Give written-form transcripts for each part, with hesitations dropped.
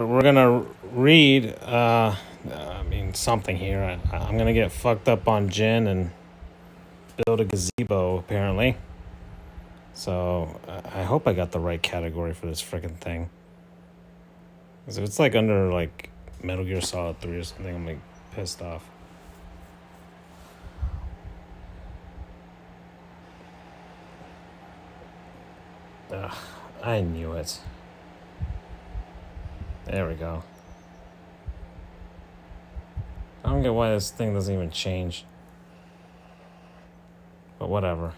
We're gonna read, something here. I'm gonna get fucked up on gin and build a gazebo, apparently. So I hope I got the right category for this freaking thing. Because if it's like under like Metal Gear Solid 3 or something, I'm like pissed off. Ugh, I knew it. There we go. I don't get why this thing doesn't even change. But whatever.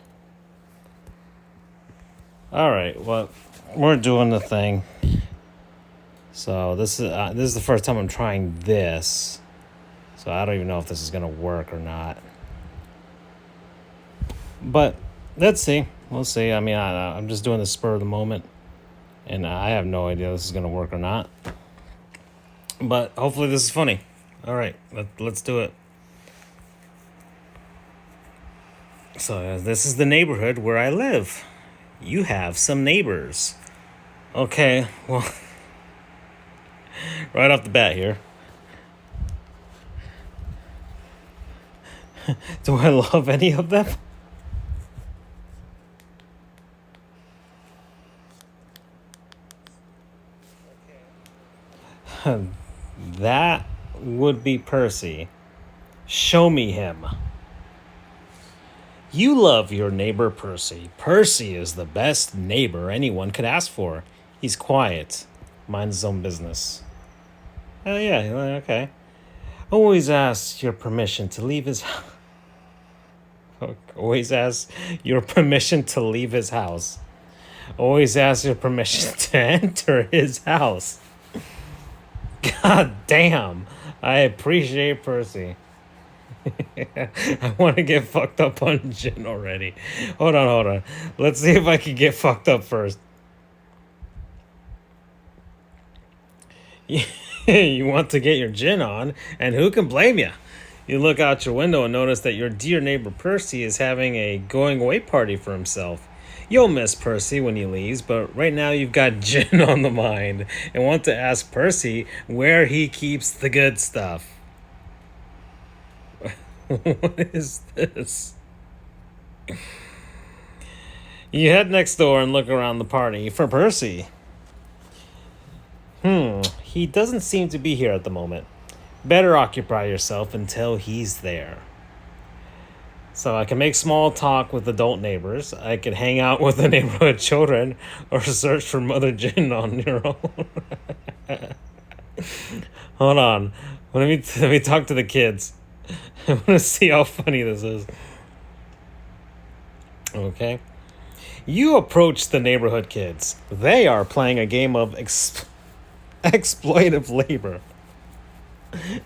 Alright, well, we're doing the thing. So this is the first time I'm trying this. So I don't even know if this is going to work or not. But let's see. We'll see. I mean, I'm just doing the spur of the moment. And I have no idea if this is going to work or not. But hopefully this is funny. All right, let's do it. So this is the neighborhood where I live. You have some neighbors. Okay, well, right off the bat here. Do I love any of them? That would be Percy. Show me him. You love your neighbor Percy. Percy is the best neighbor anyone could ask for. He's quiet, minds his own business. Oh yeah, okay. Always asks your permission to leave his house. Always asks your permission to leave his house. Always asks your permission to enter his house. God damn. I appreciate Percy. I want to get fucked up on gin already. Hold on. Let's see if I can get fucked up first. You want to get your gin on, and who can blame you? You look out your window and notice that your dear neighbor Percy is having a going away party for himself. You'll miss Percy when he leaves, but right now you've got gin on the mind and want to ask Percy where he keeps the good stuff. What is this? You head next door and look around the party for Percy. He doesn't seem to be here at the moment. Better occupy yourself until he's there. So I can make small talk with adult neighbors. I can hang out with the neighborhood children or search for Mother Gin on your own. Hold on. Let me talk to the kids. I want to see how funny this is. Okay. You approach the neighborhood kids. They are playing a game of exploitative labor.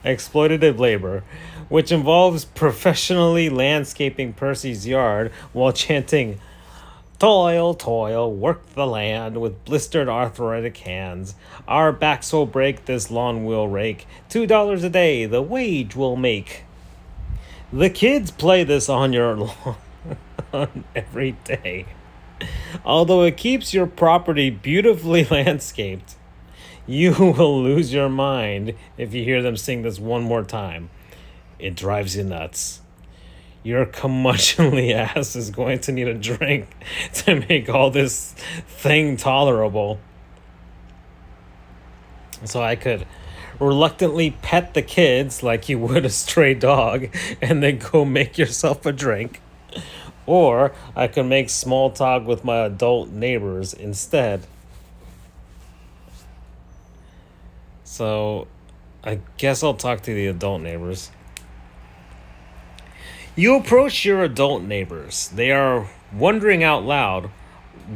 Exploitative labor, which involves professionally landscaping Percy's yard while chanting, "Toil, toil, work the land with blistered arthritic hands. Our backs will break, this lawn will rake. $2 a day, the wage will make." The kids play this on your lawn every day. Although it keeps your property beautifully landscaped, you will lose your mind if you hear them sing this one more time. It drives you nuts. Your curmudgeonly ass is going to need a drink to make all this thing tolerable. So I could reluctantly pet the kids like you would a stray dog and then go make yourself a drink. Or I could make small talk with my adult neighbors instead. So I guess I'll talk to the adult neighbors. You approach your adult neighbors. They are wondering out loud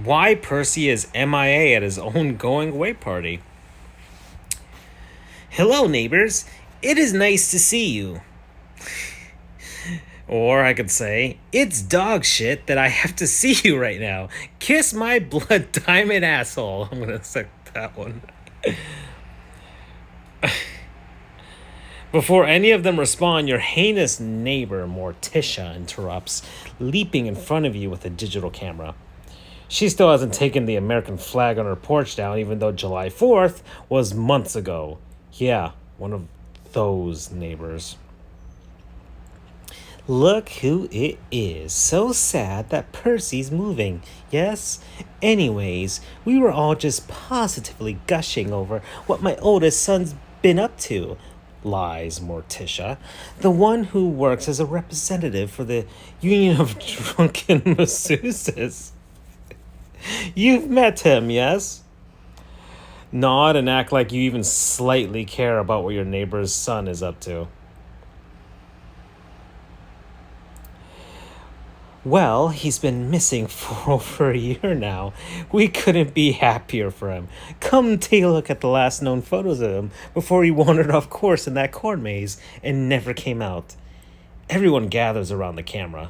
why Percy is MIA at his own going away party. "Hello, neighbors. It is nice to see you." Or I could say, "It's dog shit that I have to see you right now. Kiss my blood diamond asshole." I'm going to set that one. Before any of them respond, your heinous neighbor, Morticia, interrupts, leaping in front of you with a digital camera. She still hasn't taken the American flag on her porch down, even though July 4th was months ago. Yeah, one of those neighbors. Look who it is. So sad that Percy's moving. Yes? Anyways, we were all just positively gushing over what my oldest son's been up to. Lies Morticia, the one who works as a representative for the Union of Drunken Masseuses. You've met him, yes? Nod and act like you even slightly care about what your neighbor's son is up to. Well, he's been missing for over a year now. We couldn't be happier for him. Come take a look at the last known photos of him before he wandered off course in that corn maze and never came out. Everyone gathers around the camera.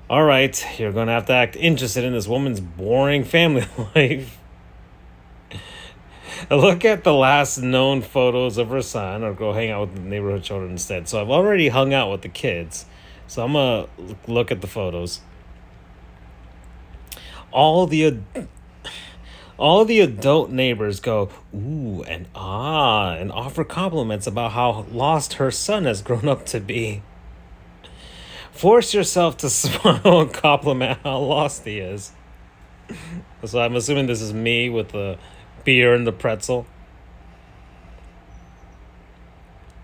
All right, you're going to have to act interested in this woman's boring family life. Look at the last known photos of her son, or go hang out with the neighborhood children instead. So I've already hung out with the kids. So I'm going to look at the photos. All the adult neighbors go, ooh, and ah, and offer compliments about how lost her son has grown up to be. Force yourself to smile and compliment how lost he is. So I'm assuming this is me with the beer and the pretzel.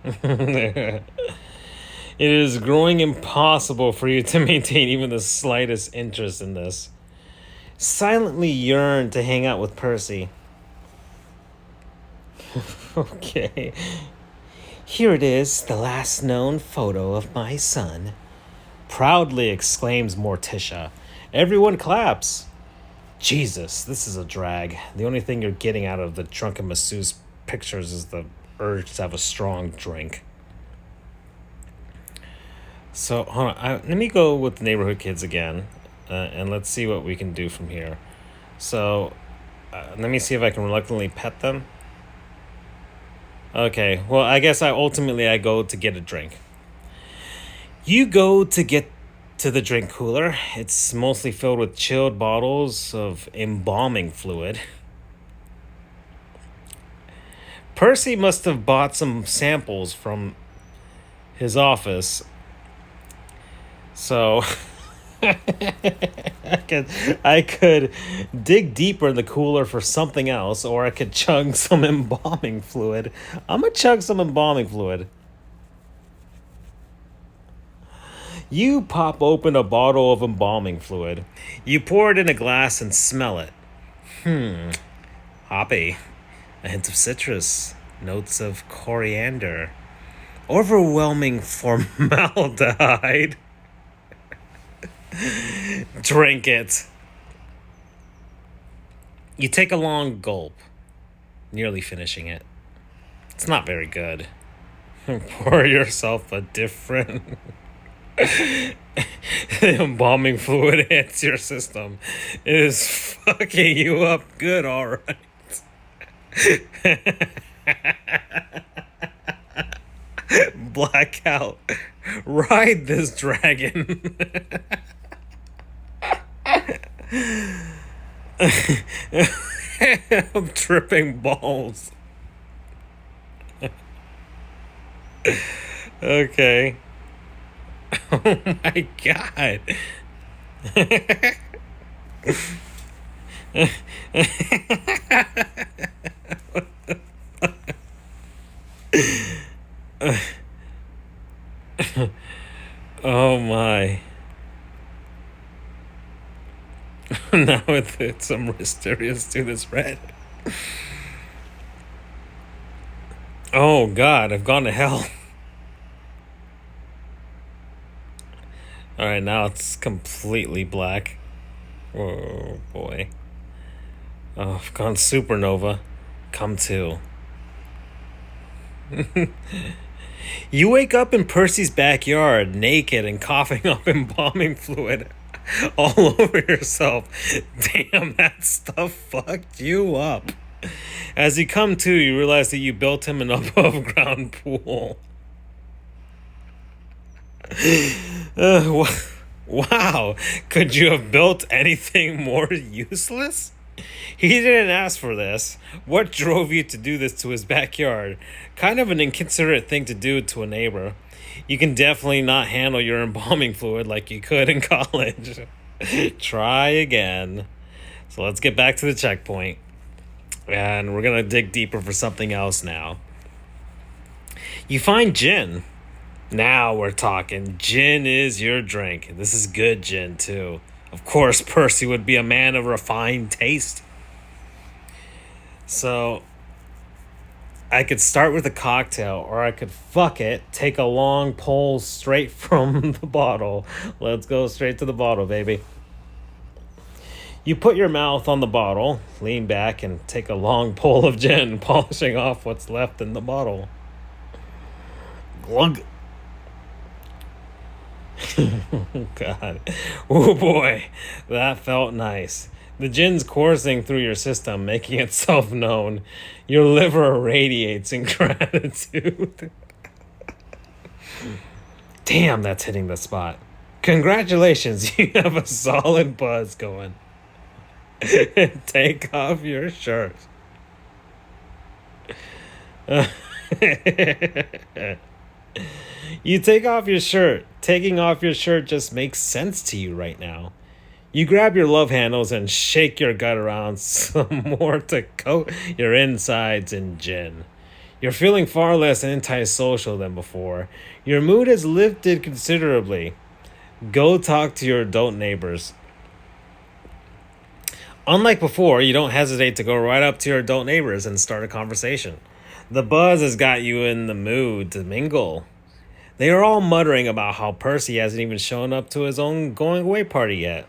It is growing impossible for you to maintain even the slightest interest in this. Silently yearn to hang out with Percy. Okay. Here it is, the last known photo of my son. Proudly exclaims Morticia. Everyone claps. Jesus, this is a drag. The only thing you're getting out of the drunken masseuse pictures is the urge to have a strong drink. So, hold on. Let me go with the neighborhood kids again, and let's see what we can do from here. So, let me see if I can reluctantly pet them. Okay, well, I guess I go to get a drink. You go to get to the drink cooler. It's mostly filled with chilled bottles of embalming fluid. Percy must have bought some samples from his office. So I could dig deeper in the cooler for something else, or I could chug some embalming fluid. I'm gonna chug some embalming fluid. You pop open a bottle of embalming fluid. You pour it in a glass and smell it. Hoppy. A hint of citrus. Notes of coriander. Overwhelming formaldehyde. Drink it. You take a long gulp, nearly finishing it. It's not very good. Pour yourself a different... The embalming fluid hits your system. It is fucking you up good, alright. Blackout. Ride this dragon. I'm tripping balls. Okay. Oh my god. Oh my. Now it's some mysterious to this red. Oh god, I've gone to hell. Alright, now it's completely black. Oh boy. Oh, I've gone supernova. Come to. You wake up in Percy's backyard, naked and coughing up embalming fluid all over yourself. Damn, that stuff fucked you up. As you come to, you realize that you built him an above-ground pool. Wow, could you have built anything more useless? He didn't ask for this. What drove you to do this to his backyard? Kind of an inconsiderate thing to do to a neighbor. You can definitely not handle your embalming fluid like you could in college. Try again. So let's get back to the checkpoint. And we're going to dig deeper for something else now. You find gin. Now we're talking. Gin is your drink. This is good gin, too. Of course, Percy would be a man of refined taste. So, I could start with a cocktail, or I could fuck it, take a long pull straight from the bottle. Let's go straight to the bottle, baby. You put your mouth on the bottle, lean back, and take a long pull of gin, polishing off what's left in the bottle. Glug. God. Oh boy, that felt nice. The gin's coursing through your system, making itself known. Your liver radiates in gratitude. Damn, that's hitting the spot. Congratulations, you have a solid buzz going. Take off your shirt. You take off your shirt. Taking off your shirt just makes sense to you right now. You grab your love handles and shake your gut around some more to coat your insides in gin. You're feeling far less antisocial than before. Your mood has lifted considerably. Go talk to your adult neighbors. Unlike before, you don't hesitate to go right up to your adult neighbors and start a conversation. The buzz has got you in the mood to mingle. They are all muttering about how Percy hasn't even shown up to his own going away party yet.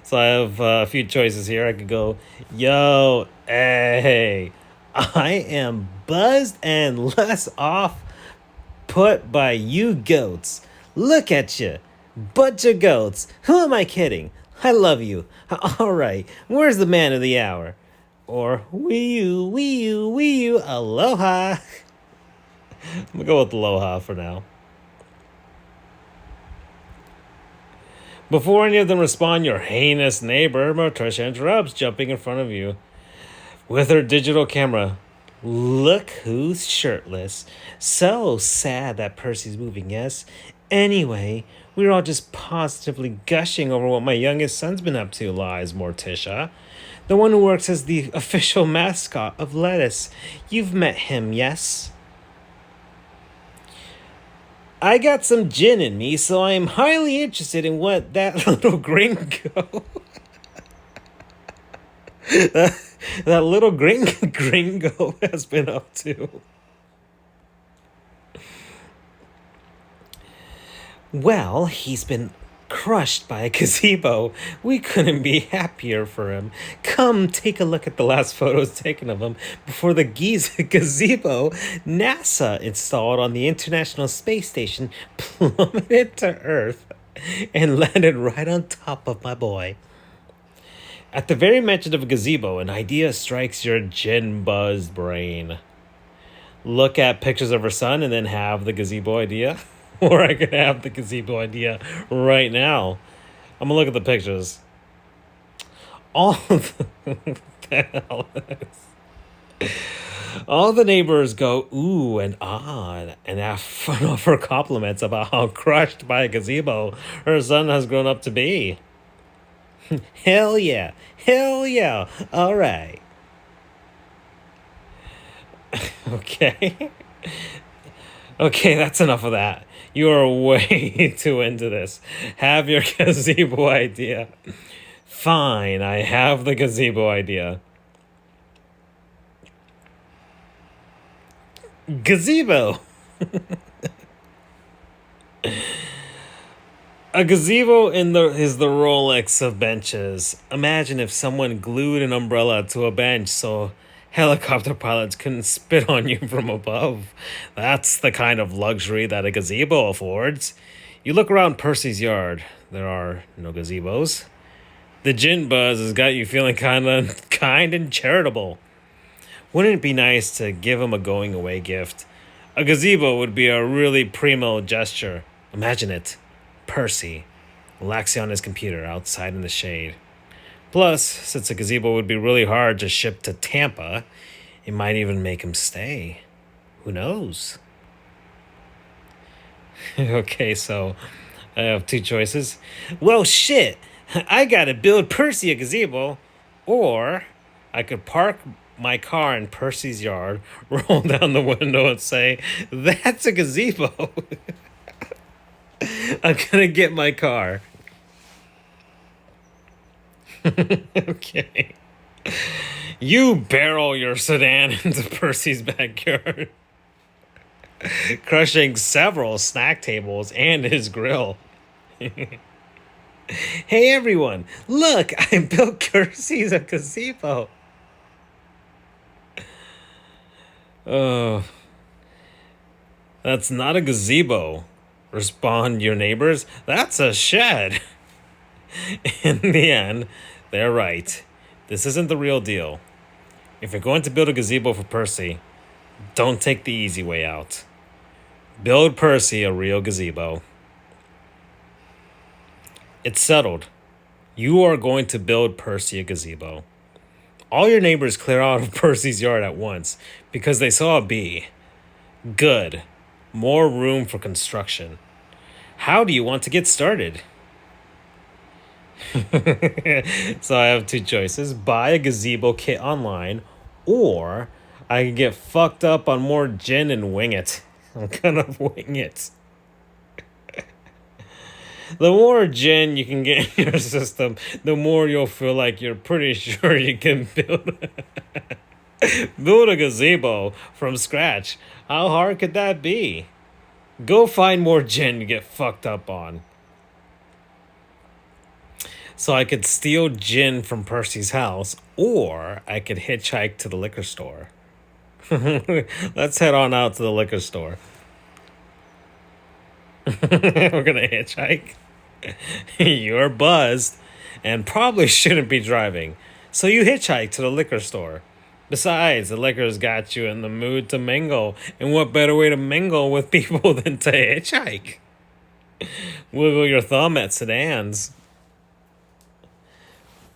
So I have a few choices here. I could go, yo, hey, I am buzzed and less off put by you goats. Look at you, bunch of goats. Who am I kidding? I love you. All right, where's the man of the hour? Or wee you, aloha. I'm gonna go with aloha for now. Before any of them respond, your heinous neighbor, Patricia, interrupts, jumping in front of you with her digital camera. Look who's shirtless. So sad that Percy's moving, yes? Anyway, we're all just positively gushing over what my youngest son's been up to, lies Morticia. The one who works as the official mascot of Lettuce. You've met him, yes? I got some gin in me, so I am highly interested in what that little gringo... that little gringo has been up to. Well, he's been crushed by a gazebo. We couldn't be happier for him. Come take a look at the last photos taken of him before the gazebo NASA installed on the International Space Station plummeted to Earth and landed right on top of my boy. At the very mention of a gazebo, an idea strikes your gin-buzzed brain. Look at pictures of her son and then have the gazebo idea. Or I could have the gazebo idea right now. I'm going to look at the pictures. All the neighbors go ooh and ah and have fun of her compliments about how crushed by a gazebo her son has grown up to be. Hell yeah. All right. Okay. Okay, that's enough of that. You are way too into this. Have your gazebo idea. Fine, I have the gazebo idea. Gazebo! A gazebo is the Rolex of benches. Imagine if someone glued an umbrella to a bench so helicopter pilots couldn't spit on you from above. That's the kind of luxury that a gazebo affords. You look around Percy's yard. There are no gazebos. The gin buzz has got you feeling kind and charitable. Wouldn't it be nice to give him a going away gift? A gazebo would be a really primo gesture. Imagine it. Percy, relaxing on his computer outside in the shade. Plus, since a gazebo would be really hard to ship to Tampa, it might even make him stay. Who knows? Okay, so I have two choices. Well, shit, I gotta build Percy a gazebo, or I could park my car in Percy's yard, roll down the window, and say, "That's a gazebo." I'm gonna get my car. Okay. You barrel your sedan into Percy's backyard, crushing several snack tables and his grill. Hey everyone, look, I built Percy's a gazebo. Oh, that's not a gazebo, respond your neighbors. That's a shed. In the end, they're right. This isn't the real deal. If you're going to build a gazebo for Percy, don't take the easy way out. Build Percy a real gazebo. It's settled. You are going to build Percy a gazebo. All your neighbors clear out of Percy's yard at once because they saw a bee. Good. More room for construction. How do you want to get started? So I have two choices. Buy a gazebo kit online, or I can get fucked up on more gin and wing it. I'm gonna wing it. The more gin you can get in your system, the more you'll feel like you're pretty sure you can build a gazebo from scratch. How hard could that be? Go find more gin to get fucked up on. So I could steal gin from Percy's house, or I could hitchhike to the liquor store. Let's head on out to the liquor store. We're gonna hitchhike. You're buzzed and probably shouldn't be driving, so you hitchhike to the liquor store. Besides, the liquor's got you in the mood to mingle, and what better way to mingle with people than to hitchhike? Wiggle your thumb at sedans.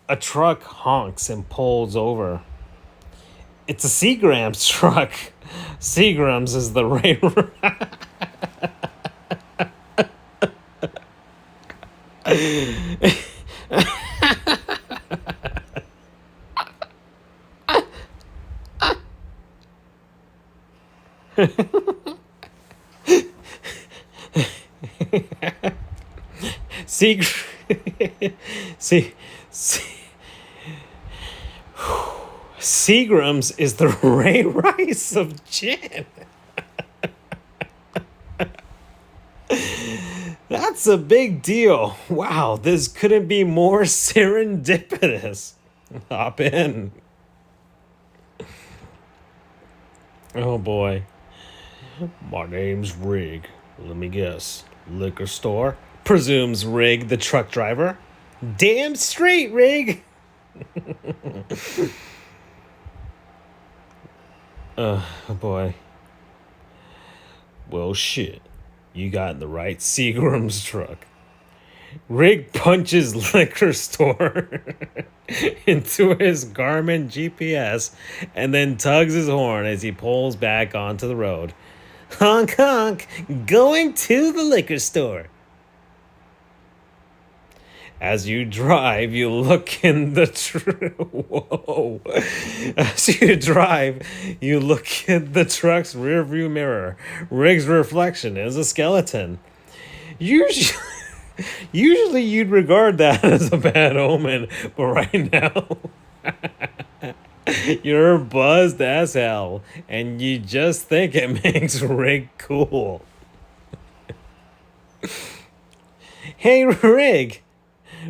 A truck honks and pulls over. It's a Seagram's truck. Seagram's is the right. Seagram's is the Ray Rice of gin. That's a big deal. Wow, this couldn't be more serendipitous. Hop in. Oh boy. My name's Rig. Let me guess. Liquor store? Presumes Rig, the truck driver. Damn straight, Rig. Oh boy. Well, shit. You got in the right Seagram's truck. Rig punches liquor store into his Garmin GPS and then tugs his horn as he pulls back onto the road. Honk honk, going to the liquor store. As you drive, you look in the whoa. As you drive, you look in the truck's rearview mirror. Rig's reflection is a skeleton. Usually you'd regard that as a bad omen, but right now you're buzzed as hell, and you just think it makes Rig cool. Hey Rig,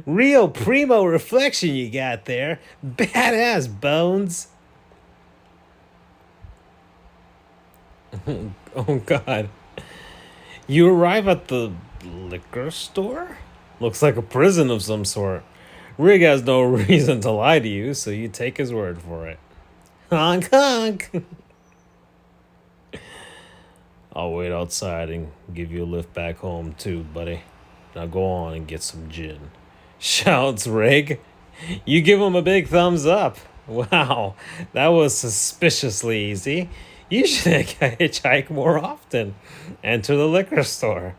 real primo reflection you got there. Badass bones. Oh God. You arrive at the liquor store? Looks like a prison of some sort. Rig has no reason to lie to you, so you take his word for it. Honk honk. I'll wait outside and give you a lift back home too, buddy. Now go on and get some gin. Shouts Rig. You give him a big thumbs up. Wow, that was suspiciously easy. You should hitchhike more often. Enter the liquor store.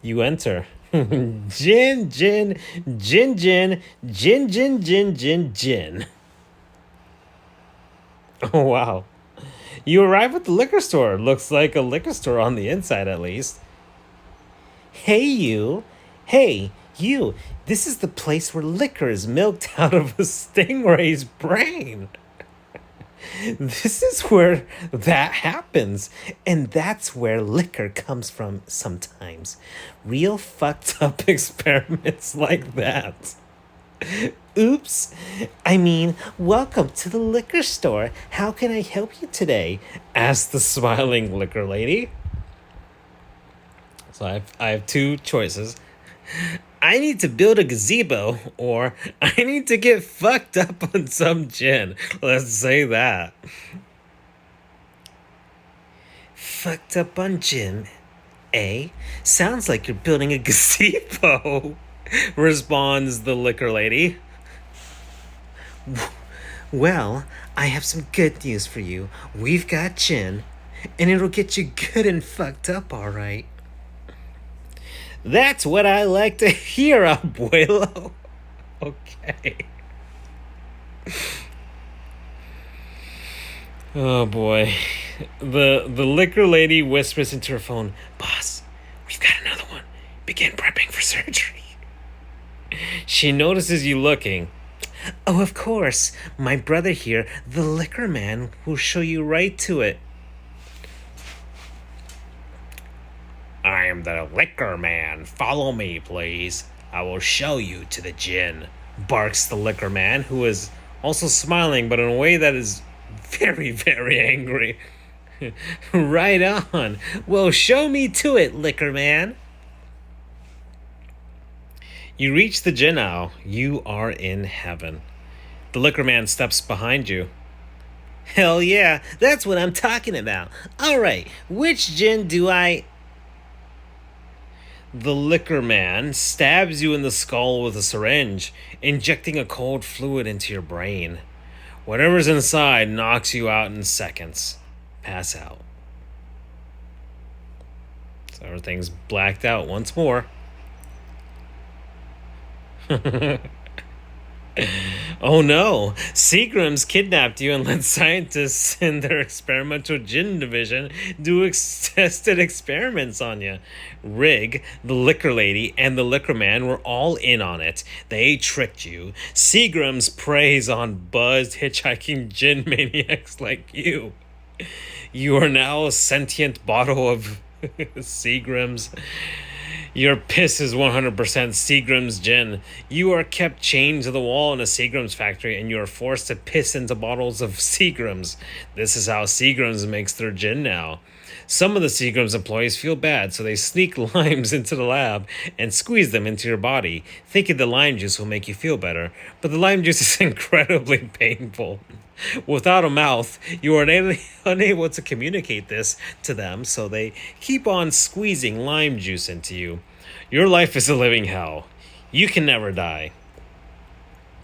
You enter. Gin, gin, gin, gin, gin, gin, gin, gin, gin. Oh, wow. You arrive at the liquor store. Looks like a liquor store on the inside, at least. Hey, you. Hey, you. This is the place where liquor is milked out of a stingray's brain. This is where that happens. And that's where liquor comes from sometimes. Real fucked up experiments like that. Oops. I mean, welcome to the liquor store. How can I help you today? Asked the smiling liquor lady. So I have two choices. I need to build a gazebo, or I need to get fucked up on some gin. Let's say that. Fucked up on gin, eh? Sounds like you're building a gazebo, responds the liquor lady. Well, I have some good news for you. We've got gin, and it'll get you good and fucked up, all right. That's what I like to hear, abuelo. Okay. Oh boy. The liquor lady whispers into her phone, Boss, we've got another one. Begin prepping for surgery. She notices you looking. Oh, of course. My brother here, the liquor man, will show you right to it. I am the liquor man. Follow me, please. I will show you to the gin, barks the liquor man, who is also smiling, but in a way that is very, very angry. Right on. Well, show me to it, liquor man. You reach the gin aisle. You are in heaven. The liquor man steps behind you. Hell yeah, that's what I'm talking about. All right, which gin do I... The liquor man stabs you in the skull with a syringe, injecting a cold fluid into your brain. Whatever's inside knocks you out in seconds. Pass out. So everything's blacked out once more. Oh no! Seagram's kidnapped you and let scientists in their experimental gin division do tested experiments on you. Rig, the liquor lady, and the liquor man were all in on it. They tricked you. Seagram's preys on buzzed hitchhiking gin maniacs like you. You are now a sentient bottle of Seagram's. Your piss is 100% Seagram's gin. You are kept chained to the wall in a Seagram's factory, and you are forced to piss into bottles of Seagram's. This is how Seagram's makes their gin now. Some of the Seagram's employees feel bad, so they sneak limes into the lab and squeeze them into your body, thinking the lime juice will make you feel better. But the lime juice is incredibly painful. Without a mouth, you are unable to communicate this to them, so they keep on squeezing lime juice into you. Your life is a living hell. You can never die.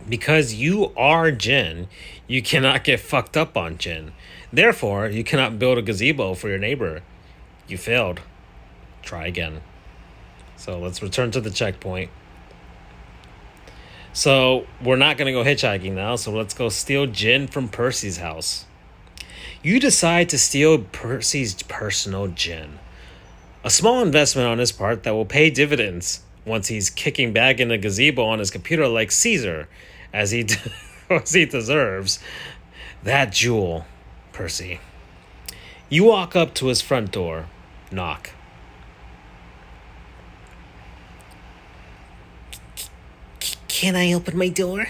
Because you are gin, you cannot get fucked up on gin. Therefore, you cannot build a gazebo for your neighbor. You failed. Try again. So let's return to the checkpoint. So we're not going to go hitchhiking now, so let's go steal gin from Percy's house. You decide to steal Percy's personal gin. A small investment on his part that will pay dividends once he's kicking back in a gazebo on his computer like Caesar, as he deserves. That jewel, Percy. You walk up to his front door. Knock. Can I open my door?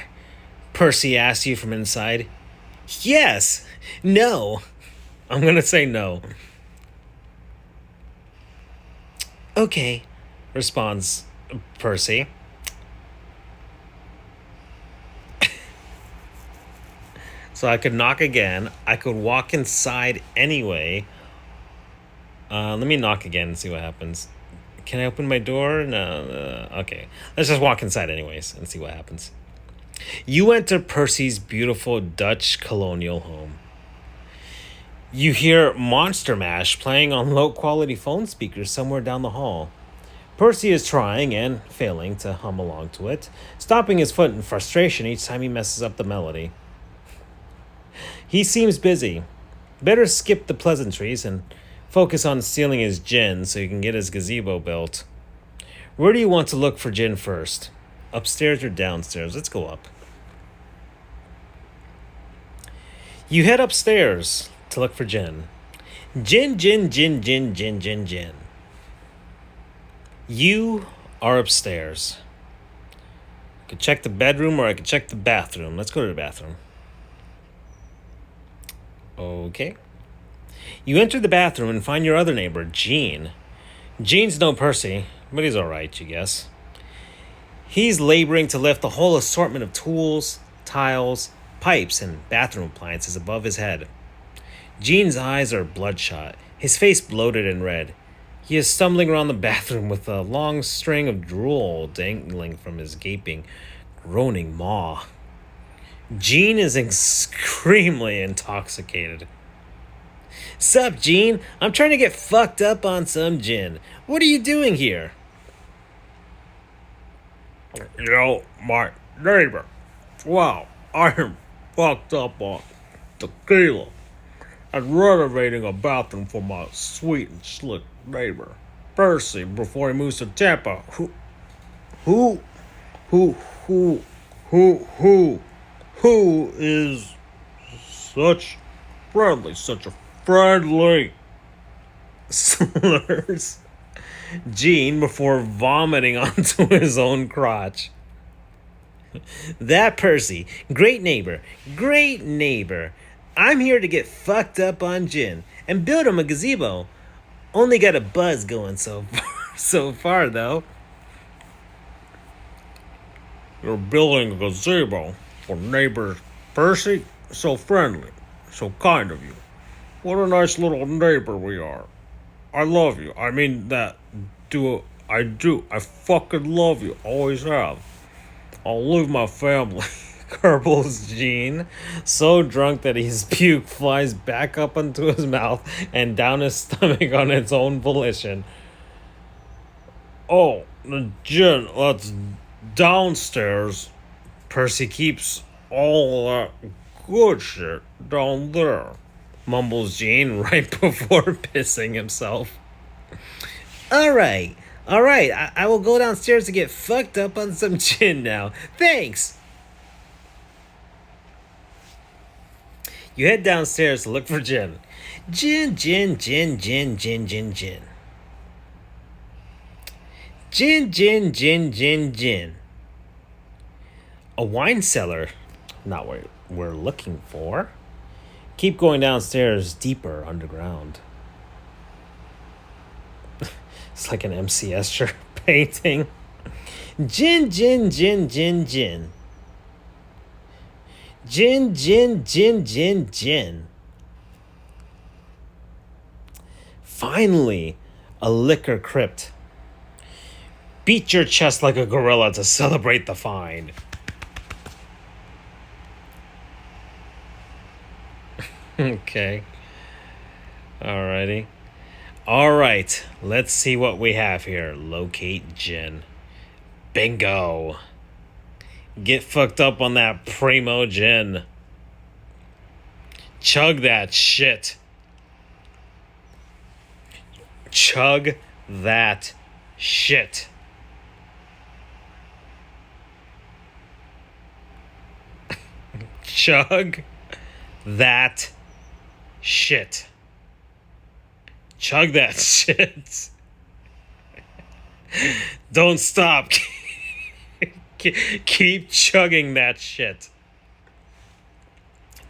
Percy asks you from inside. Yes. No. I'm going to say no. Okay, responds Percy. So I could knock again. I could walk inside anyway. Let me knock again and see what happens. Can I open my door? No. Okay. Let's just walk inside anyways and see what happens. You enter Percy's beautiful Dutch colonial home. You hear Monster Mash playing on low quality phone speakers somewhere down the hall. Percy is trying and failing to hum along to it, stomping his foot in frustration each time he messes up the melody. He seems busy. Better skip the pleasantries and focus on stealing his gin so he can get his gazebo built. Where do you want to look for gin first? Upstairs or downstairs? Let's go up. You head upstairs to look for gin. Gin, gin, gin, gin, gin, gin, gin. You are upstairs. I could check the bedroom or I could check the bathroom. Let's go to the bathroom. Okay. You enter the bathroom and find your other neighbor, Gene. Gene's no Percy, but he's alright, you guess. He's laboring to lift the whole assortment of tools, tiles, pipes, and bathroom appliances above his head. Gene's eyes are bloodshot, his face bloated and red. He is stumbling around the bathroom with a long string of drool dangling from his gaping, groaning maw. Gene is extremely intoxicated. Sup, Gene? I'm trying to get fucked up on some gin. What are you doing here? My neighbor. Wow, I'm fucked up on tequila and renovating a bathroom for my sweet and slick neighbor, Percy, before he moves to Tampa. Who is such such a friendly Slurs Gene before vomiting onto his own crotch. That Percy, great neighbor, great neighbor. I'm here to get fucked up on gin and build him a gazebo. Only got a buzz going so far though. You're building a gazebo for neighbor Percy? So friendly, so kind of you. What a nice little neighbor we are. I love you. I mean that. I do. I fucking love you. Always have. I'll leave my family. Gurgles Gene, so drunk that his puke flies back up into his mouth and down his stomach on its own volition. Oh, the gin, that's downstairs. Percy keeps all that good shit down there, mumbles Gene right before pissing himself. All right. I will go downstairs to get fucked up on some gin now. Thanks. You head downstairs to look for gin. Gin, gin, gin, gin, gin, gin, gin. Gin, gin, gin, gin, gin. A wine cellar. Not what we're looking for. Keep going downstairs deeper underground. It's like an MC Escher painting. Gin, gin, gin, gin, gin. Gin, gin, gin, gin, gin. Finally, a liquor crypt. Beat your chest like a gorilla to celebrate the find. Okay. Alrighty. Alright, let's see what we have here. Locate gin. Bingo. Get fucked up on that primo gin. Chug that shit. Chug that shit. Chug that shit. Chug that shit. Don't stop. Keep chugging that shit.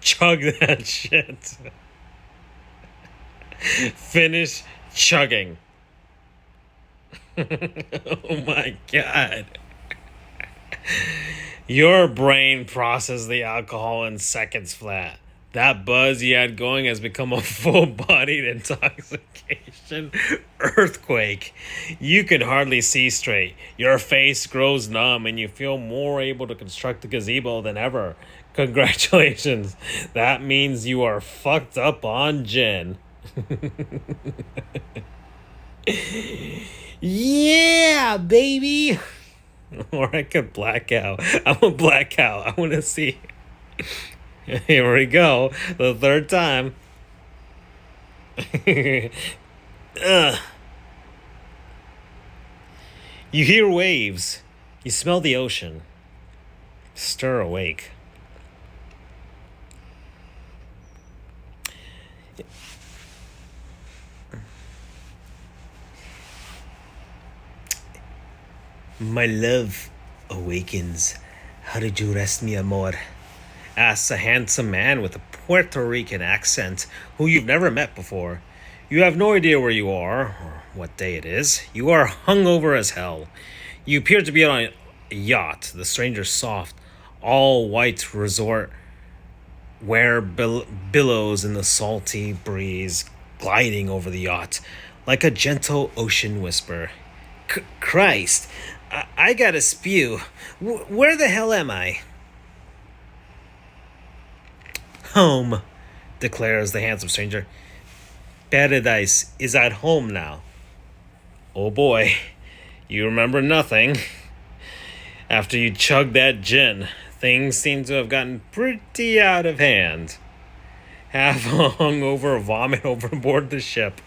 Chug that shit. Finish chugging. Oh my god. Your brain processes the alcohol in seconds flat. That buzz you had going has become a full bodied intoxication earthquake. You can hardly see straight. Your face grows numb and you feel more able to construct a gazebo than ever. Congratulations. That means you are fucked up on gin. Yeah, baby. Or I could black out. I'm a black out. I want to see. Here we go. The third time. Ugh. You hear waves. You smell the ocean. Stir awake. My love awakens. How did you rest, mi amor? Asks a handsome man with a Puerto Rican accent who you've never met before. You have no idea where you are or what day it is. You are hungover as hell. You appear to be on a yacht. The stranger's soft, all white resort where billows in the salty breeze gliding over the yacht like a gentle ocean whisper. Christ, I gotta spew. Where the hell am I? Home, declares the handsome stranger. Paradise is at home now. Oh boy, you remember nothing. After you chugged that gin, things seem to have gotten pretty out of hand. Half hungover vomit overboard the ship.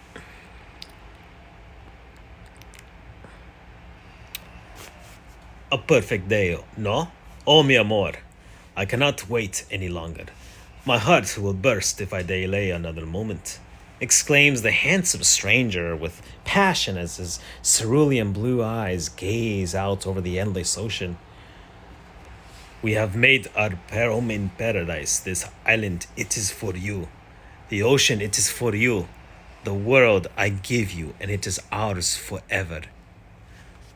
A perfect day, no? Oh, mi amor, I cannot wait any longer. My heart will burst if I delay another moment, exclaims the handsome stranger with passion as his cerulean blue eyes gaze out over the endless ocean. We have made our home in paradise. This island, it is for you. The ocean, it is for you. The world I give you, and it is ours forever.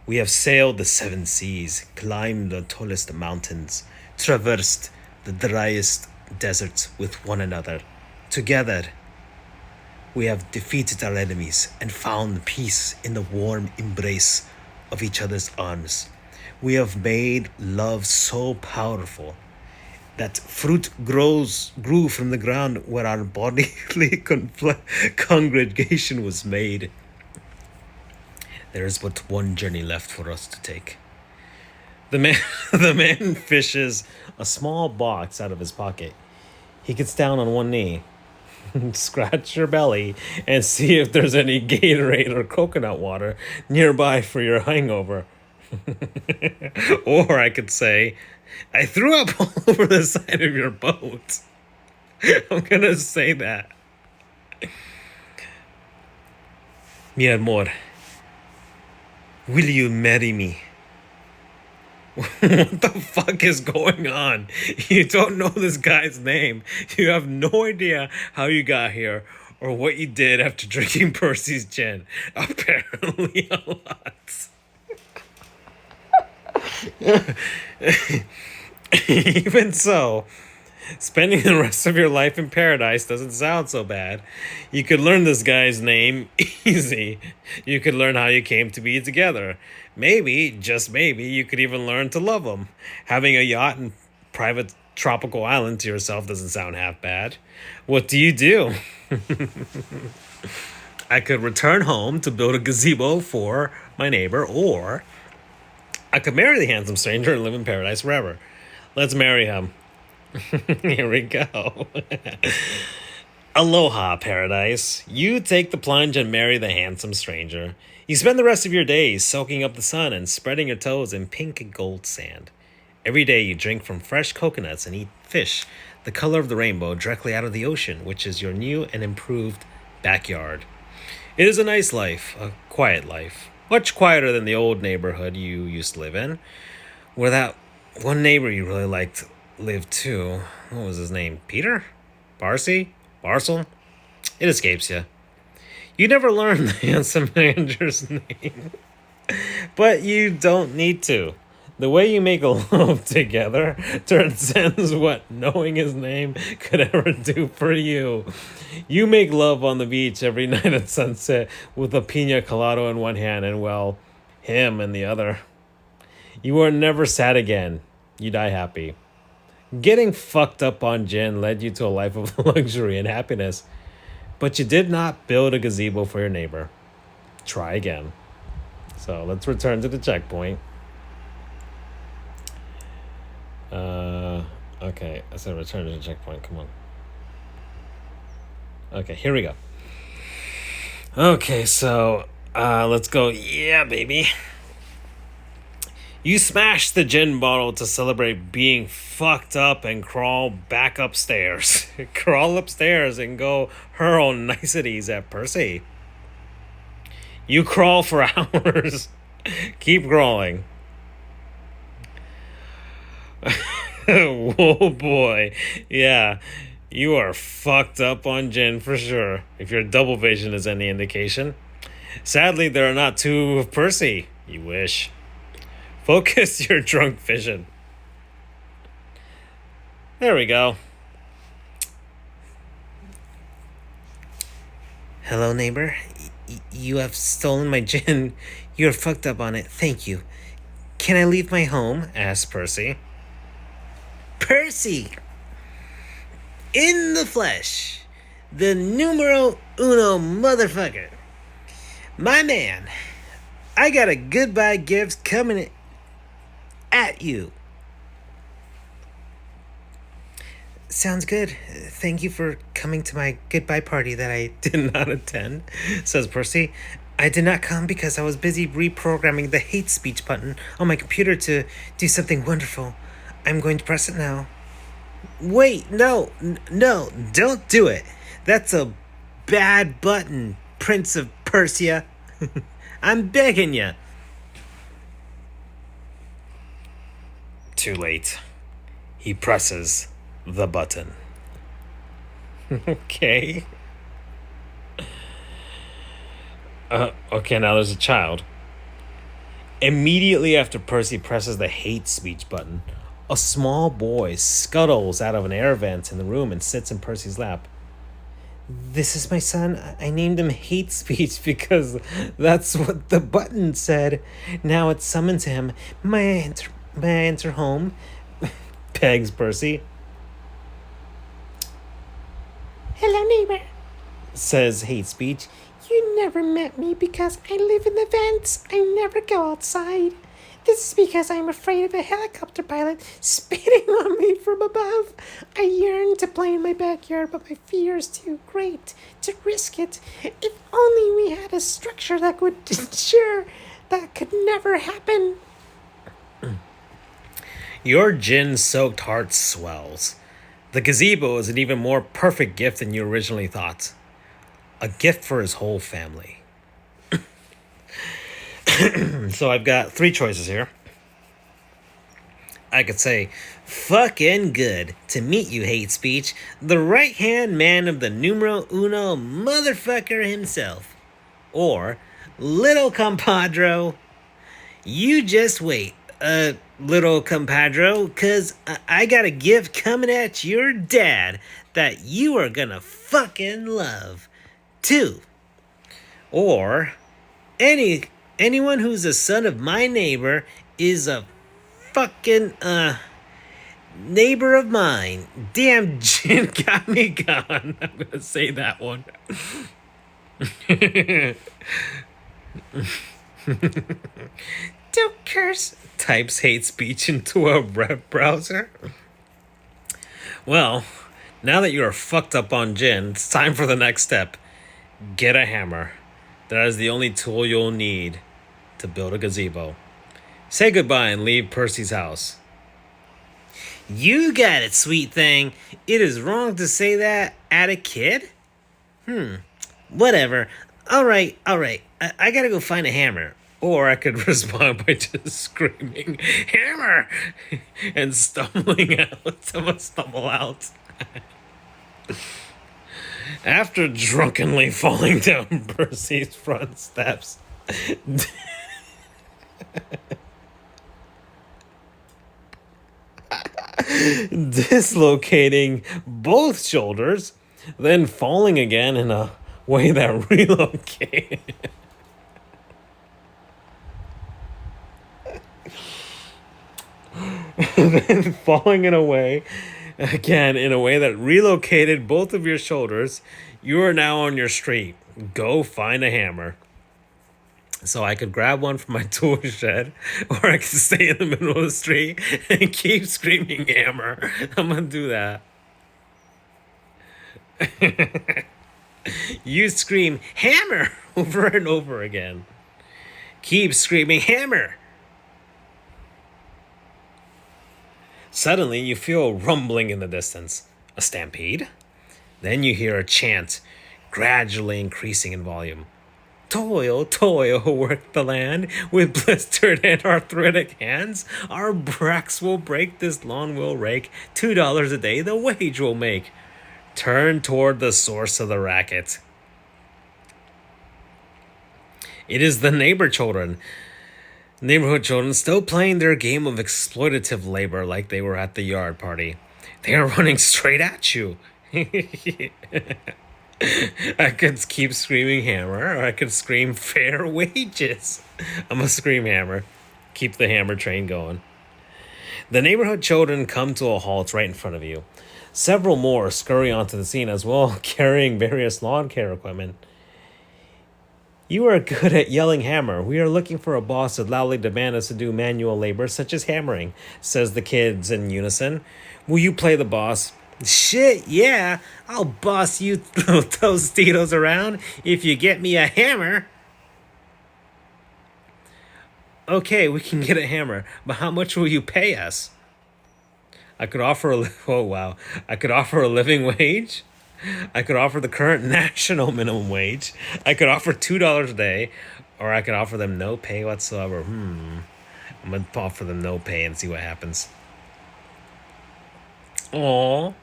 We have sailed the 7 seas, climbed the tallest mountains, traversed the driest deserts with one another. Together, we have defeated our enemies and found peace in the warm embrace of each other's arms. We have made love so powerful that fruit grew from the ground where our bodily congregation was made. There is but one journey left for us to take. The man fishes a small box out of his pocket. He gets down on one knee, scratch your belly, and see if there's any Gatorade or coconut water nearby for your hangover. Or I could say, I threw up all over the side of your boat. I'm gonna say that. Mi amor, will you marry me? What the fuck is going on? You don't know this guy's name. You have no idea how you got here or what you did after drinking Percy's gin. Apparently a lot. Even so, spending the rest of your life in paradise doesn't sound so bad. You could learn this guy's name easy. You could learn how you came to be together. Maybe, just maybe, you could even learn to love him. Having a yacht and private tropical island to yourself doesn't sound half bad. What do? I could return home to build a gazebo for my neighbor, or I could marry the handsome stranger and live in paradise forever. Let's marry him. Here we go. Aloha, paradise. You take the plunge and marry the handsome stranger. You spend the rest of your days soaking up the sun and spreading your toes in pink and gold sand. Every day you drink from fresh coconuts and eat fish, the color of the rainbow, directly out of the ocean, which is your new and improved backyard. It is a nice life, a quiet life. Much quieter than the old neighborhood you used to live in, where that one neighbor you really liked lived too. What was his name? Peter? Barcy? Barcel? It escapes you. You never learn the handsome manager's name. But you don't need to. The way you make love together transcends what knowing his name could ever do for you. You make love on the beach every night at sunset with a pina colada in one hand and, well, him in the other. You are never sad again. You die happy. Getting fucked up on gin led you to a life of luxury and happiness, but you did not build a gazebo for your neighbor. Try again. So let's return to the checkpoint. Okay, I said return to the checkpoint. Come on. Okay, here we go. Okay, so let's go. Yeah, baby. You smash the gin bottle to celebrate being fucked up and crawl back upstairs. Crawl upstairs and go hurl niceties at Percy. You crawl for hours. Keep crawling. Oh boy. Yeah, you are fucked up on gin for sure, if your double vision is any indication. Sadly, there are not two of Percy. You wish. Focus your drunk vision. There we go. Hello, neighbor. You have stolen my gin. You're fucked up on it. Thank you. Can I leave my home? Asked Percy. Percy! In the flesh. The numero uno motherfucker. My man. I got a goodbye gift coming at you. Sounds good. Thank you for coming to my goodbye party that I did not attend, says Percy. I did not come because I was busy reprogramming the hate speech button on my computer to do something wonderful. I'm going to press it now. Wait, no, don't do it. That's a bad button, Prince of Persia. I'm begging you. Too late. He presses the button. Okay. Okay, now there's a child. Immediately after Percy presses the hate speech button, a small boy scuttles out of an air vent in the room and sits in Percy's lap. This is my son. I named him Hate Speech because that's what the button said. Now it summons him. May I enter home? Begs Percy. Hello, neighbor, says Hate Speech. You never met me because I live in the vents. I never go outside. This is because I'm afraid of a helicopter pilot spitting on me from above. I yearn to play in my backyard, but my fear is too great to risk it. If only we had a structure that would ensure that could never happen. Your gin-soaked heart swells. The gazebo is an even more perfect gift than you originally thought. A gift for his whole family. So I've got three choices here. I could say, fucking good to meet you, Hate Speech, the right-hand man of the numero uno motherfucker himself. Or, little compadre, you just wait, little compadre, cause I got a gift coming at your dad that you are gonna fucking love, too. Or, anyone who's a son of my neighbor is a fucking, neighbor of mine. Damn, gin got me gone. I'm gonna say that one. Don't curse, types Hate Speech into a web browser. Well, now that you are fucked up on gin, it's time for the next step. Get a hammer. That is the only tool you'll need to build a gazebo. Say goodbye and leave Percy's house. You got it, sweet thing. It is wrong to say that at a kid? Whatever. All right. I gotta go find a hammer. Or I could respond by just screaming, hammer! And stumbling out. Someone stumble out. After drunkenly falling down Percy's front steps, dislocating both shoulders, then falling again in a way that relocated. Then falling in a way, again, in a way that relocated both of your shoulders. You are now on your street. Go find a hammer. So I could grab one from my tool shed, or I could stay in the middle of the street and keep screaming hammer. I'm gonna do that. You scream hammer over and over again. Keep screaming hammer. Suddenly, you feel a rumbling in the distance. A stampede? Then you hear a chant, gradually increasing in volume. Toil, toil, work the land with blistered and arthritic hands. Our backs will break, this lawn will rake. $2 a day the wage will make. Turn toward the source of the racket. It is the neighborhood children still playing their game of exploitative labor like they were at the yard party. They are running straight at you. I could keep screaming hammer, or I could scream fair wages. I'm gonna scream hammer. Keep the hammer train going. The neighborhood children come to a halt right in front of you. Several more scurry onto the scene as well, carrying various lawn care equipment. You are good at yelling hammer. We are looking for a boss to loudly demand us to do manual labor such as hammering, says the kids in unison. Will you play the boss? Shit, yeah. I'll boss you Tostitos around if you get me a hammer. Okay, we can get a hammer, but how much will you pay us? I could offer I could offer a living wage. I could offer the current national minimum wage. I could offer $2 a day, or I could offer them no pay whatsoever. I'm gonna offer them no pay and see what happens. Aww.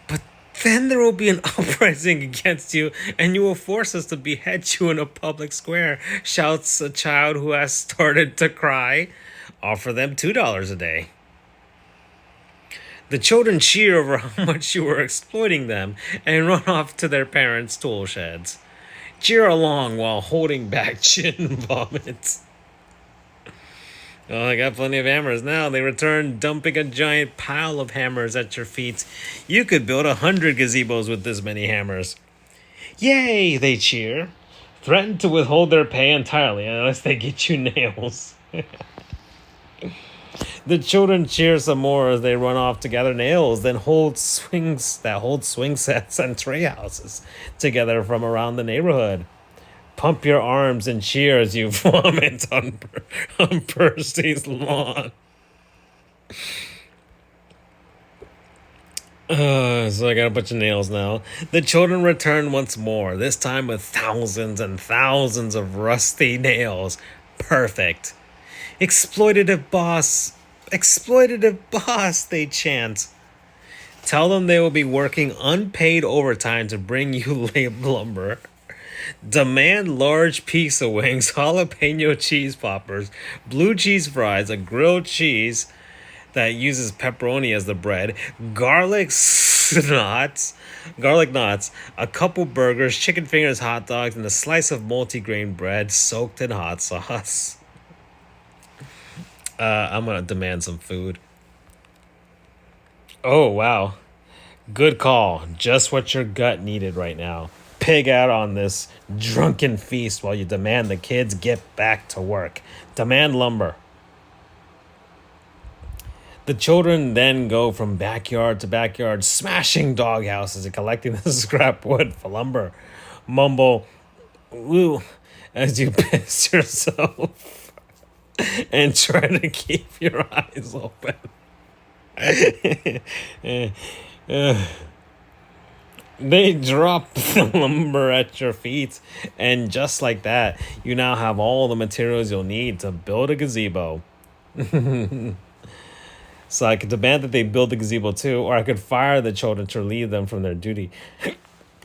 But then there will be an uprising against you, and you will force us to behead you in a public square, shouts a child who has started to cry. Offer them $2 a day. The children cheer over how much you are exploiting them and run off to their parents' tool sheds. Cheer along while holding back chin vomits. Oh, I got plenty of hammers now. They return, dumping a giant pile of hammers at your feet. You could build 100 gazebos with this many hammers. Yay, they cheer. Threaten to withhold their pay entirely unless they get you nails. The children cheer some more as they run off to gather nails, then hold swing sets and tray houses together from around the neighborhood. Pump your arms and cheer as you vomit on Percy's lawn. So I got a bunch of nails now. The children return once more, this time with thousands and thousands of rusty nails. Perfect. Exploitative boss, they chant. Tell them they will be working unpaid overtime to bring you lumber. Demand large pizza wings, jalapeno cheese poppers, blue cheese fries, a grilled cheese that uses pepperoni as the bread, garlic knots, a couple burgers, chicken fingers, hot dogs, and a slice of multi-grain bread soaked in hot sauce. I'm gonna demand some food. Oh, wow. Good call. Just what your gut needed right now. Pig out on this drunken feast while you demand the kids get back to work. Demand lumber. The children then go from backyard to backyard, smashing doghouses and collecting the scrap wood for lumber. Mumble, woo, as you piss yourself. And try to keep your eyes open. They drop the lumber at your feet, and just like that, you now have all the materials you'll need to build a gazebo. So I could demand that they build the gazebo too, or I could fire the children to relieve them from their duty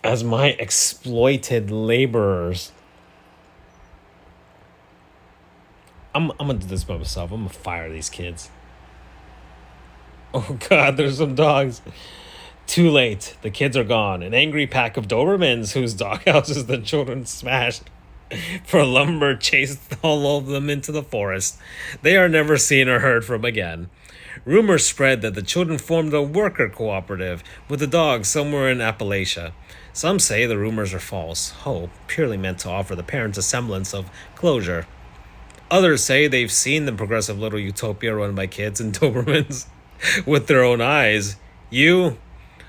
as my exploited laborers. I'm gonna do this by myself. I'm gonna fire these kids. Oh god, there's some dogs. Too late. The kids are gone. An angry pack of Dobermans whose doghouses the children smashed for lumber chased all of them into the forest. They are never seen or heard from again. Rumors spread that the children formed a worker cooperative with the dogs somewhere in Appalachia. Some say the rumors are false, hope purely meant to offer the parents a semblance of closure. Others say they've seen the progressive little utopia run by kids and Dobermans with their own eyes.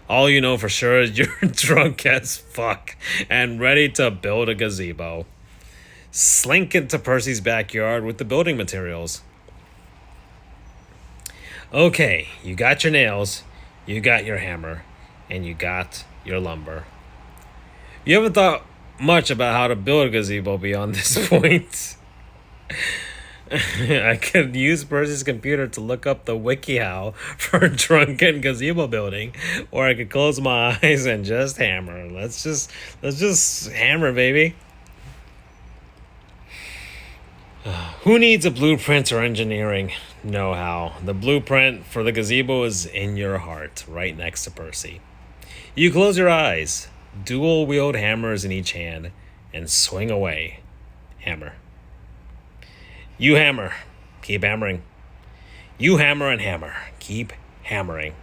All you know for sure is you're drunk as fuck and ready to build a gazebo. Slink into Percy's backyard with the building materials. Okay, you got your nails, you got your hammer, and you got your lumber. You haven't thought much about how to build a gazebo beyond this point. I could use Percy's computer to look up the WikiHow for drunken gazebo building, or I could close my eyes and just hammer. Let's just hammer, baby. Who needs a blueprint or engineering know-how? The blueprint for the gazebo is in your heart, right next to Percy. You close your eyes, dual-wield hammers in each hand, and swing away. Hammer. You hammer. Keep hammering. You hammer and hammer. Keep hammering.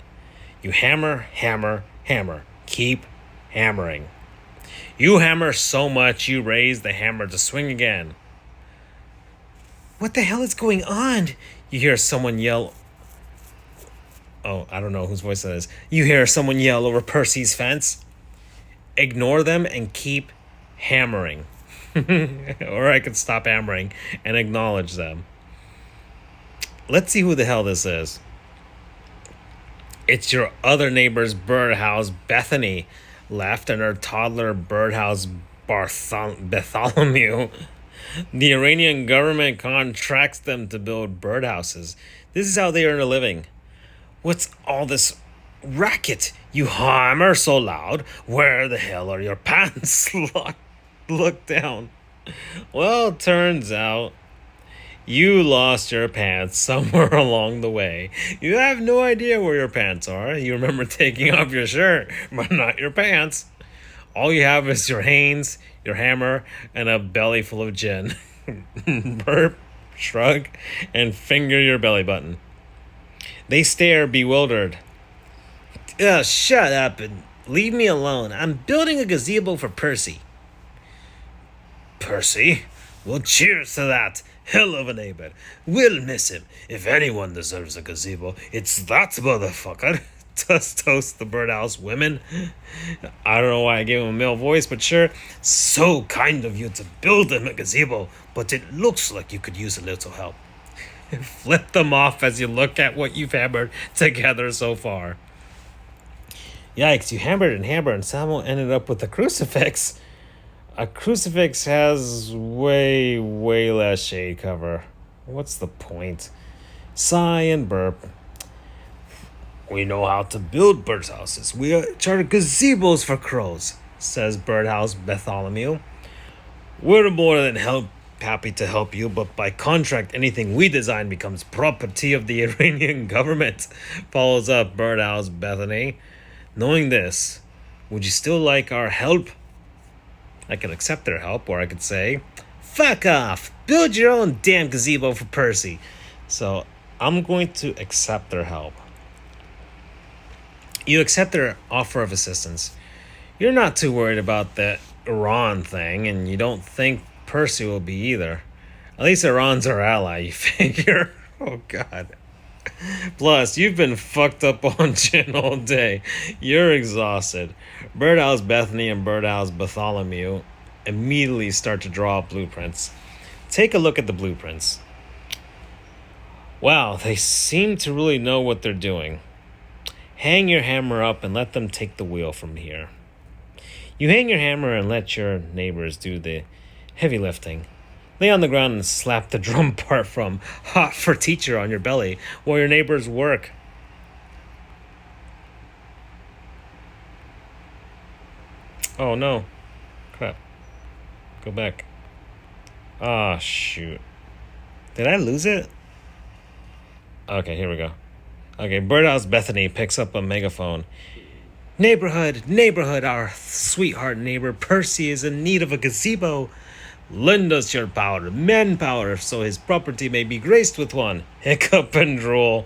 You hammer, hammer, hammer. Keep hammering. You hammer so much you raise the hammer to swing again. What the hell is going on? You hear someone yell. Oh, I don't know whose voice that is. You hear someone yell over Percy's fence. Ignore them and keep hammering. Or I could stop hammering and acknowledge them. Let's see who the hell this is. It's your other neighbor's birdhouse, Bethany, left, and her toddler birdhouse, Bartholomew. The Iranian government contracts them to build birdhouses. This is how they earn a living. What's all this racket? You hammer so loud. Where the hell are your pants? Look down. Well, turns out you lost your pants somewhere along the way. You have no idea where your pants are. You remember taking off your shirt, but not your pants. All you have is your Hanes, your hammer, and a belly full of gin. Burp, shrug, and finger your belly button. They stare bewildered. Shut up and leave me alone. I'm building a gazebo for Percy. Percy? Well, cheers to that. Hell of a neighbor. We'll miss him. If anyone deserves a gazebo, it's that motherfucker. Toast the birdhouse women. I don't know why I gave him a male voice, but sure. So kind of you to build him a gazebo, but it looks like you could use a little help. Flip them off as you look at what you've hammered together so far. Yikes, you hammered and Samuel ended up with a crucifix. A crucifix has way, way less shade cover. What's the point? Sigh and burp. We know how to build birdhouses. We charter gazebos for crows, says Birdhouse Bartholomew. We're more than happy to help you, but by contract, anything we design becomes property of the Iranian government, follows up Birdhouse Bethany. Knowing this, would you still like our help? I could accept their help, or I could say, fuck off, build your own damn gazebo for Percy. So I'm going to accept their help. You accept their offer of assistance. You're not too worried about the Iran thing, and you don't think Percy will be either. At least Iran's our ally, you figure. Oh, God. Plus, you've been fucked up on gin all day. You're exhausted. Birdhouse Bethany and Birdhouse Bartholomew immediately start to draw up blueprints. Take a look at the blueprints. Wow, they seem to really know what they're doing. Hang your hammer up and let them take the wheel from here. You hang your hammer and let your neighbors do the heavy lifting. Lay on the ground and slap the drum part from Hot for Teacher on your belly while your neighbors work. Oh no. Crap. Go back. Ah, shoot. Did I lose it? Okay, here we go. Okay, Birdhouse Bethany picks up a megaphone. Neighborhood, our sweetheart neighbor Percy is in need of a gazebo. Lend us your power, manpower, so his property may be graced with one. Hiccup and drool.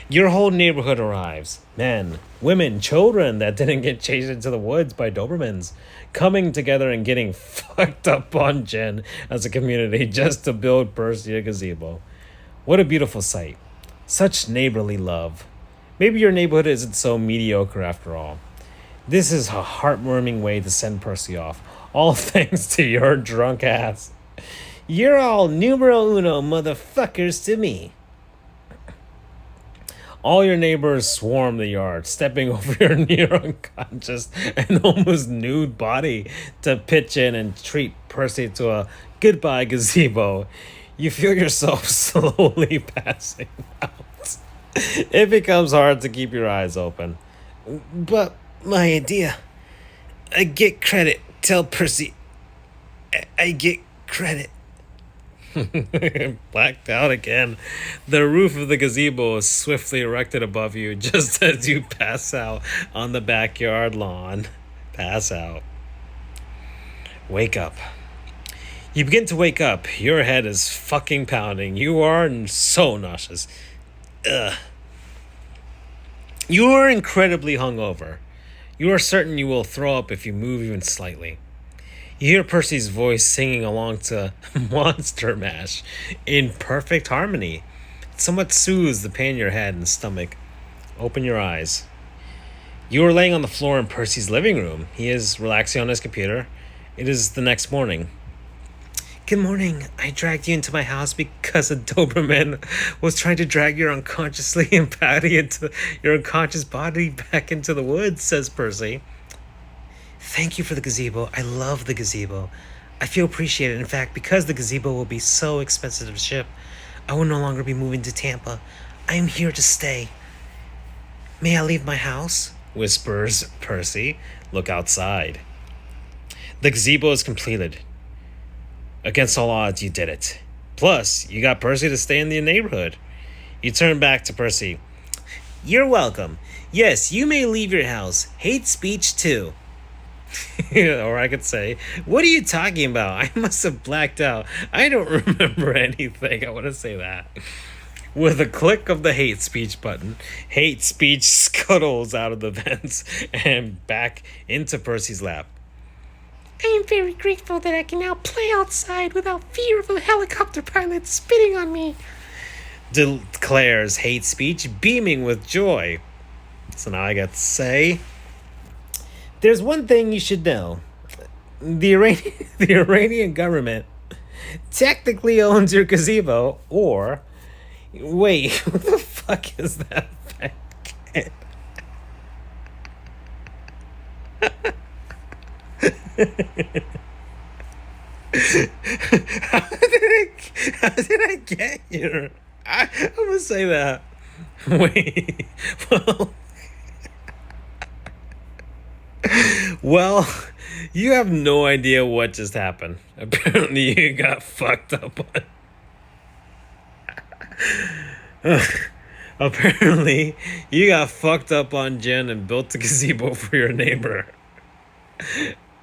Your whole neighborhood arrives. Men, women, children that didn't get chased into the woods by Dobermans, coming together and getting fucked up on gin as a community just to build Percy a gazebo. What a beautiful sight. Such neighborly love. Maybe your neighborhood isn't so mediocre after all. This is a heartwarming way to send Percy off, all thanks to your drunk ass. You're all numero uno motherfuckers to me. All your neighbors swarm the yard, stepping over your near unconscious and almost nude body to pitch in and treat Percy to a goodbye gazebo. You feel yourself slowly passing out. It becomes hard to keep your eyes open. But my idea. I get credit. Tell Percy. I get credit. Blacked out again. The roof of the gazebo is swiftly erected above you just as you pass out on the backyard lawn. Pass out. Wake up. You begin to wake up. Your head is fucking pounding. You are so nauseous. Ugh. You are incredibly hungover. You are certain you will throw up if you move even slightly. You hear Percy's voice singing along to Monster Mash in perfect harmony. It somewhat soothes the pain in your head and stomach. Open your eyes. You are laying on the floor in Percy's living room. He is relaxing on his computer. It is the next morning. Good morning. I dragged you into my house because a Doberman was trying to drag your unconscious body back into the woods, says Percy. Thank you for the gazebo. I love the gazebo. I feel appreciated. In fact, because the gazebo will be so expensive to ship, I will no longer be moving to Tampa. I am here to stay. May I leave my house? Whispers Percy. Look outside. The gazebo is completed. Against all odds, you did it. Plus, you got Percy to stay in the neighborhood. You turn back to Percy. You're welcome. Yes, you may leave your house. Hate speech, too. Or I could say, what are you talking about? I must have blacked out. I don't remember anything. I want to say that. With a click of the hate speech button, hate speech scuttles out of the vents and back into Percy's lap. I am very grateful that I can now play outside without fear of a helicopter pilot spitting on me, declares hate speech, beaming with joy. So now I got to say, there's one thing you should know. The Iranian government technically owns your gazebo, or... Wait, who the fuck is that fat kid? How did I get here? I'm gonna say that. Wait. Well, you have no idea what just happened. Apparently you got fucked up on... Apparently you got fucked up on gin and built a gazebo for your neighbor.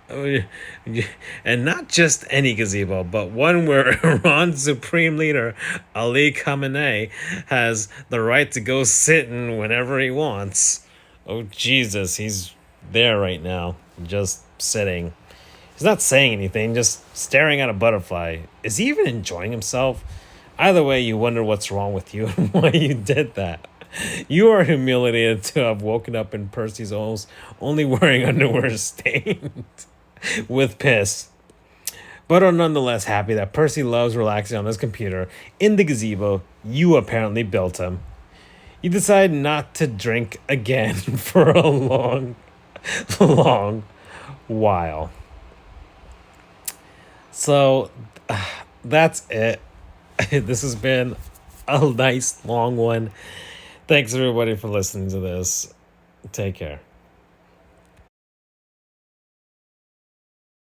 And not just any gazebo, but one where Iran's supreme leader, Ali Khamenei, has the right to go sit in whenever he wants. Oh, Jesus, he's there right now, just sitting. He's not saying anything, just staring at a butterfly. Is he even enjoying himself? Either way, you wonder what's wrong with you and why you did that. You are humiliated to have woken up in Percy's house only wearing underwear stained with piss, but are nonetheless happy that Percy loves relaxing on his computer in the gazebo you apparently built him. You decide not to drink again for a long while. So that's it. This has been a nice long one. Thanks everybody for listening to this. Take care.